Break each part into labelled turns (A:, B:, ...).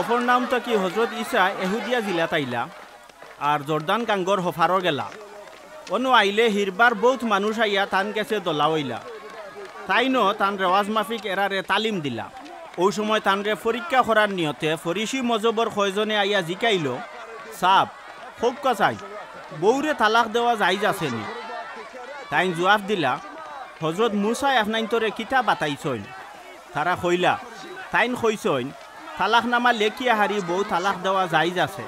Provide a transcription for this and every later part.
A: সফর নামটা কি হজরত ঈসা এহুদিয়া জিলাত আইলা আর জর্দান কাঙ্গর হফারও গেলা অনু আইলে হিরবার বহুত মানুষ আইয়া তান কাছে দলা হইলা তাইনো তান রেওয়াজ মাফিক এরারে তালিম দিলা ওই সময় তানরে পরীক্ষা করার নিয়তে ফরিসি মজবর কয়জনে আইয়া জিকাইল সাপ খুব কাছাই বউরে তালাক দেওয়া যাইজ আসেনি তাই জবাব দিলা হজরত মুসাই আপনাইতরে কিতা বাতাইছইন তারা কইলা তাইন কইছইন তালাক নামা লেখিয়া হারি বউ তালাক দেওয়া যাইজ আছে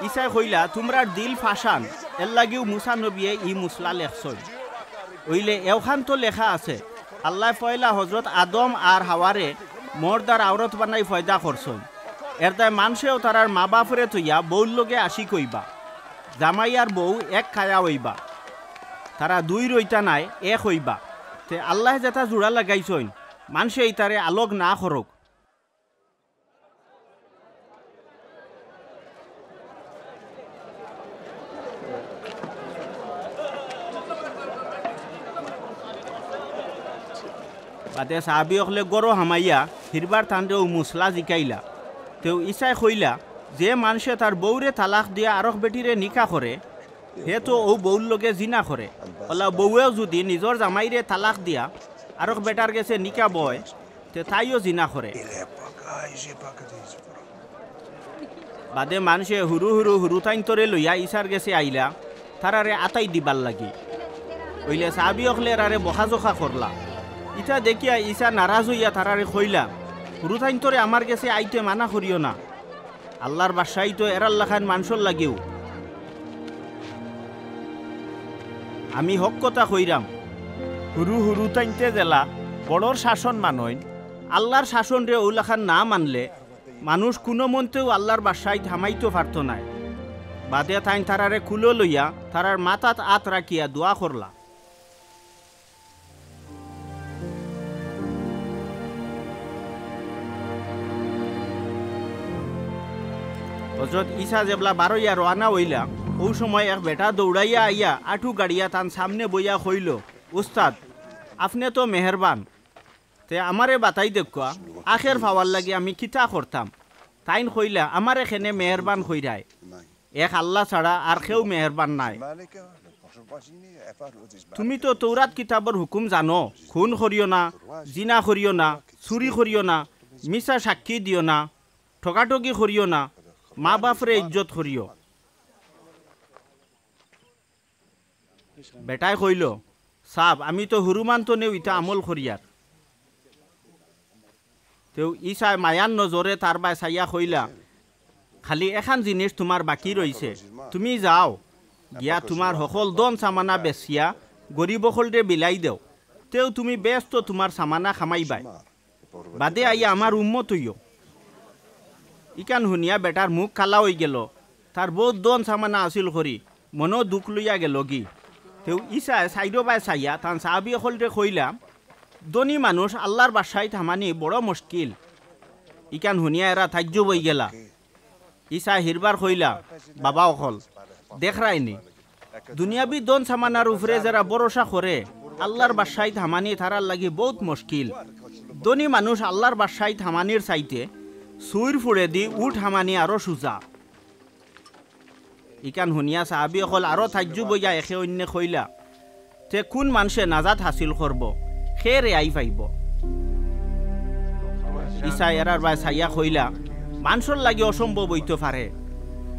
A: ঈসাই কইলা তোমরার দিল ফাঁসান এর লাগিও মুসা নবিয়ে ই মুসলা লেখছইন ওইলে এওখান তো লেখা আছে আল্লাহ পয়লা হজরত আদম আর হাওয়ারে মর্দার আওরত বানাই ফয়দা করছইন এর তাই মানুষেও তারার মা বাপরে তৈয়া বউর লগে আসি কইবা জামাই আর বউ এক খায়া হইবা তারা দুই রইতা নাই এক হইবা তে আল্লাহ যেটা জোড়া লাগাইছইন মানুষে ইতারে আলোক না করক বাদে সাহাবি অকলে গরো হামাইয়া হিরবার তান্ডে ও মুসলা জিকাইলা তেও ঈসাই কইলা যে মানুষে তার বউরে তালাক দিয়া আরক বেটিরে নিকা করে হে তো ও বউর লগে জিনা করে ওলা বউয়েও যদি নিজর জামাইরে তালাক দিয়া আরক বেটার গেছে নিকা বয় তে তাইও জিনা করে বাদে মানুষে হুরু হুরু হুরু তাইন তরে লইয়া ঈসার গেছে আইলা তারারে আতাই দিবার লাগি ওইলে সাহাবি অকলে আরে বখাজোখা করলা ইটা দেখিয়া ঈসা নারাজ হইয়া তারারে কইলা হুরু তাইন তরে আমার গেছে আইতে মানা করিও না আল্লাহর বাসাই তো এরাল্লা খান মানুষের লাগেও আমি হক কথা কইরাম হুরু হুরু তাইনতে জেলা বড়র শাসন মানইন আল্লাহর শাসন রে ওলাখান না মানলে মানুষ কোনো মন্তেও আল্লাহর বাসায় থামাইতে পারত নাই বাদে তাইন তারারে কুলো লইয়া তারার মাথাত আত রাখিয়া দোয়া করলা হজরত ঈসা যেবলা বারইয়া রওনা হইলা ও সময় এক বেটা দৌড়াইয়া আইয়া আঠু গাড়িয়া তান সামনে বইয়া কইল উস্তাদ আপনি তো মেহেরবান তে আমারে বাতাই দেখা আখের পাওয়ার লাগি আমি কিতা করতাম তাইন কইলা আমার এখানে মেহেরবান কইরায় এক আল্লাহ ছাড়া আর কেউ মেহেরবান নাই তুমি তো তৌরাত কিতাবর হুকুম জানো খুন করিও না জিনা করিও না চুরি করিও না মিছা সাক্ষী দিও না ঠকাঠকি করিও না মা বাপরে ইজ্জত করিও বেটাই কইল সাব আমি তো হুরুমান তো নেও ইটা আমল করিয়ার তেও ঈসাই মায়ান নজরে তার বাই চাইয়া কইলা খালি এখান জিনিস তোমার বাকি রয়েছে তুমি যাও গিয়া তোমার সকল দন সামানা বেচিয়া গরিব সকলরে বিলাই দেও তেও তুমি ব্যস্ত তোমার সামানা খামাইবাই বাদে আইয়া আমার উম্মত হইও ইকান শুনিয়া বেটার মুখ কালা হয়ে গেল তার বহুত দন সামানা আসিল করি মনো দুঃখ লইয়া গেল গি তেও ঈসাই সাইড বাই চাইয়া তান সাহাবি সকলরে কইলা ধনী মানুষ আল্লাহর বাসায় থামানি বড় মুশকিল ইকান শুনিয়া এরা থাজ্য বই গেলা ঈসা হিরবার কইলা বাবা অকল দেখরাইনি দুনিয়াবি দন সামানার উপরে যারা ভরসা করে আল্লাহর বাসায় থামানি তারার লাগি বহুত মুশকিল ধনী মানুষ আল্লাহর বাসায় থামানির চাইতে সুইর ফুড়ে দি উঠ হামানি আরো সুজা ইকান শুনিয়া সাহাবি অকল আরো থাজ্য বইয়া একে অন্য কইলা তে কোন মানুষে নাজাত হাসিল করব সে রেয়াই পাইব ঈসা এরার বাই চাইয়া কইলা মানুষের লাগি অসম্ভব হইতে পারে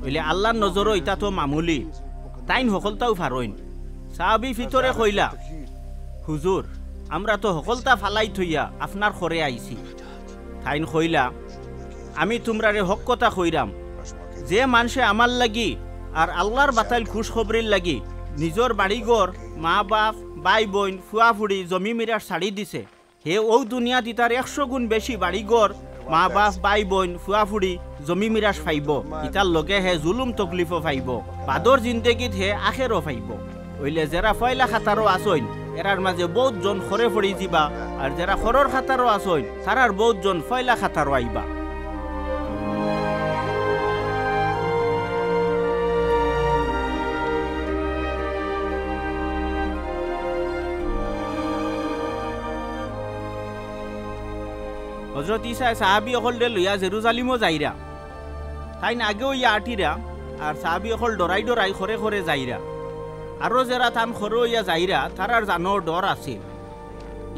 A: হইলে আল্লাহর নজরও এটা তো মামুলি তাইন সকলতাও পারইন সাহাবি ভিতরে কইলা হুজুর আমরা তো সকলতা ফালাই থইয়া আপনার ঘরে আইছি তাইন কইলা আমি তোমরারে হক কথা কইরাম যে মানুষে আমার লাগি আর আল্লাহর বাতাইল খুশ খবরির লাগি নিজর বাড়িঘর মা বাপ বাই বোন ফুয়া ফুড়ি জমি মিরার ছাড়ি দিছে হে ও দুনিয়াত ইতার 100 গুণ বেশি বাড়িঘর মা বাপ বাই বোন ফুয়া ফুড়ি জমি মিরাজ ফাইব ইতার লগে হে জুলুম তকলিফও ফাইব বাদর জিন্দেগিত হে আখেরও ফাইব ওইলে যারা ফয়লা খাতারও আসইন এরার মাঝে বহুত জন খরে পড়ি যাবা আর যারা খরর খাতারও আসইন তারার বহুত জন ফয়লা খাতারও আইবা হজরত ঈসা সাহাবি অকলরে লইয়া জেরুজালিমও যাইরা তাইন আগেও ইয়া আটিরা আর সাহাবি অকল ডরাই ডরাই খরে খরে যাইরা আরও যারা তান খরে ইয়া যাইরা তারার জানো ডর আছিল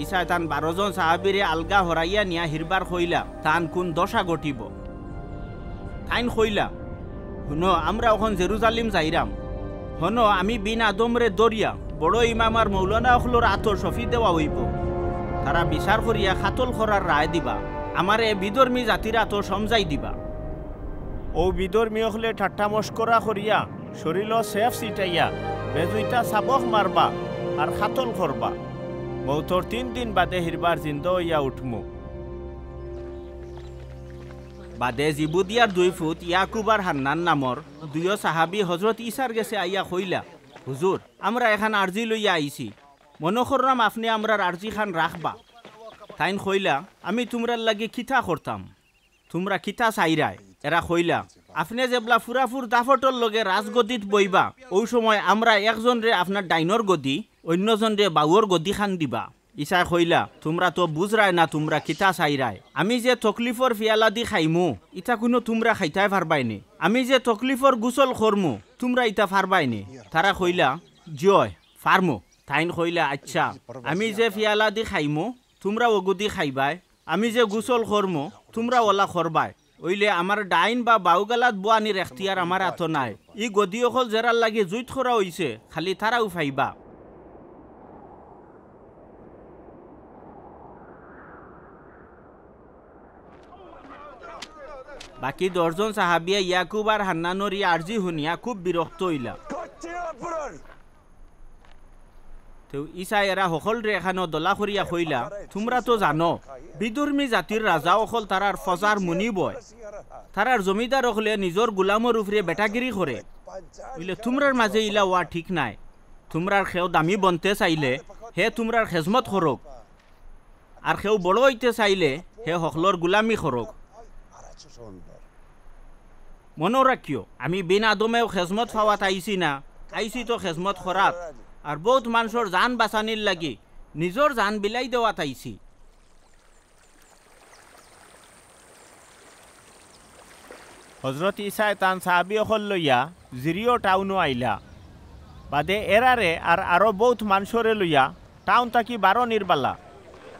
A: ইসায় তান 12 জন সাহাবিরে আলগা হরাইয়া নিয়া হিরবার কইলা তান কোন দশা ঘটিব তাইন কইলা শুনো আমরা এখন জেরুজালিম যাইরাম হনো আমি বিন আদমরে দরিয়া বড় ইমাম আর মৌলানা অখলোর আতর শফি দেওয়া হইব তারা বিচার করিয়া খাতল করার রায় দিবা আমার এ বিধর্মী জাতির আতর সমজাই দিবা
B: ও বিধর্মী হলে ঠাট্টা মস্করা করিয়া শরীর সেফ সিটাইয়া বেজুইটা সাবক মারবা আর খাতল করবা মৌতর 3 দিন বাদে হিরবার জিন্দ হইয়া উঠমু
A: বাদে জিবুদিয়ার 2 ফুট ইয়াকুব আর হান্নান নামর 2 সাহাবি হজরত ইসার গেছে আইয়া কইলা হুজুর আমরা এখান আরজি লইয়া আইছি মনে করলাম আপনি আমরার আরজি খান রাখবা তাইন কইলা আমি তোমরার লাগি খিতা করতাম তোমরা খিতা চাইরায় এরা কইলা আপনি যেবলা ফুরাফুর দাফটর লগে রাজগদিত বইবা ওই সময় আমরা একজন রে আপনার ডাইনর গদি অন্যজন রে বাউর গদি খান দিবা ইসা কইলা তোমরা তো বুঝরায় না তোমরা খিতা চাইরায় আমি যে তকলিফর ফিয়ালা দি খাইমু ইটা কোনো তোমরা খাইতাই পারবাইনি আমি যে তকলিফর গুসল করমু তোমরা ইটা পারবাইনি তারা কইলা জয় ফার্মু তাইন কইলা আচ্ছা আমি যে ফিয়ালা দি খাইমু তোমরা ওগুদি খাইবাই আমি যে গুসল করমু তোমরা ওলা করবাই ওইলে আমার ডাইন বা বাউগালাত বুয়ানির এখতিয়ার আমার হাত নাই ই গদি অকল জেরার লাগে জুইত করা হইছে খালি তারাও ফাইবা বাকি 10 জন সাহাবিয়া ইয়াকুব আর হান্নানোর ই আরজি শুনিয়া খুব বিরক্ত হইলা তো ইসা এরা সকল রে এখানো দলা করিয়া কইলা তোমরা তো জানো বিধর্মী জাতির রাজা অকল তারার ফজার মুনি বয় তারার জমিদার হলে নিজের গুলামর উপরে বেটাগিরি করে বুঝলে তোমরার মাঝে ইলা ওয়া ঠিক নাই তোমরার খেও দামি বনতে চাইলে হে তোমরার খেজমত করক আর খেও বড় হইতে চাইলে হে সকলর গুলামি করক মনে রাখিও আমি বিন আদমেও খেজমত পাওয়াত আইছি না আইছি তো খেজমত করাত আর বহুত মানুষের জান বাঁচানির লাগি নিজের জান বিলাই দেওয়াত আইছি
B: হজরত ইসায় তান সাহাবি অকল লইয়া জিরিও টাউনও আইলা বাদে এরারে আর আরো বহুত মানুষরে লইয়া টাউন থাকি 12 নির্বালা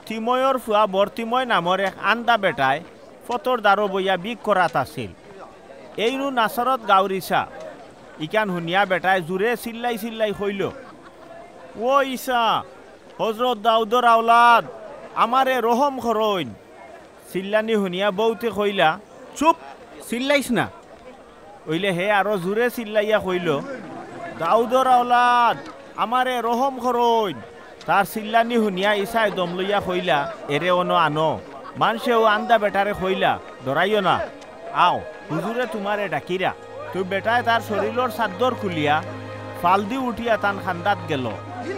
B: তিময়র ফুয়া বর্তিময় নামর এক আন্দা বেটায় ফতর দারো বইয়া বিক করাত আছিল এইরু নাসরত গাউরিসা ইকান শুনিয়া বেটায় জোরে চিল্লাই চিল্লাই কইল ও ইসা হজরত দাউদর আওলাদ আমারে রহম করইন চিল্লানি শুনিয়া বউতে কইলা
A: চুপ চিল্লাইছ না
B: ওইলে হে আরো জোরে চিল্লাইয়া কইল দাউদর আওলাদ আমারে রহম করইন তার চিল্লানি শুনিয়া ইসায় দম লইয়া কইলা এরে অনো আনো মানুষেও আন্দা বেটারে কইলা ডরাইও না আও হুজুরে তোমারে ডাকিরা তুই বেটায় তার শরীরের চাদর খুলিয়া ফালদি উঠিয়া তান খান্দাত গেল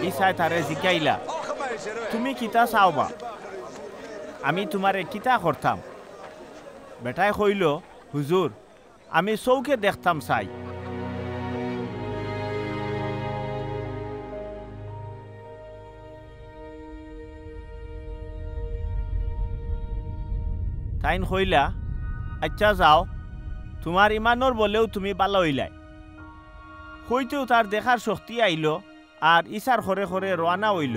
B: ইসায় তারে জিকাইলা তুমি কিতা চাওবা আমি তোমারে কিতা করতাম বেটায় কইল হুজুর আমি চৌকে দেখতাম চাই তাইন কইলা আচ্ছা যাও তোমার ইমানোর বলেও তুমি ভালো হইলাই হইতেও তার দেখার শক্তি আইল আর ইসার খরে খরে রওনা হইল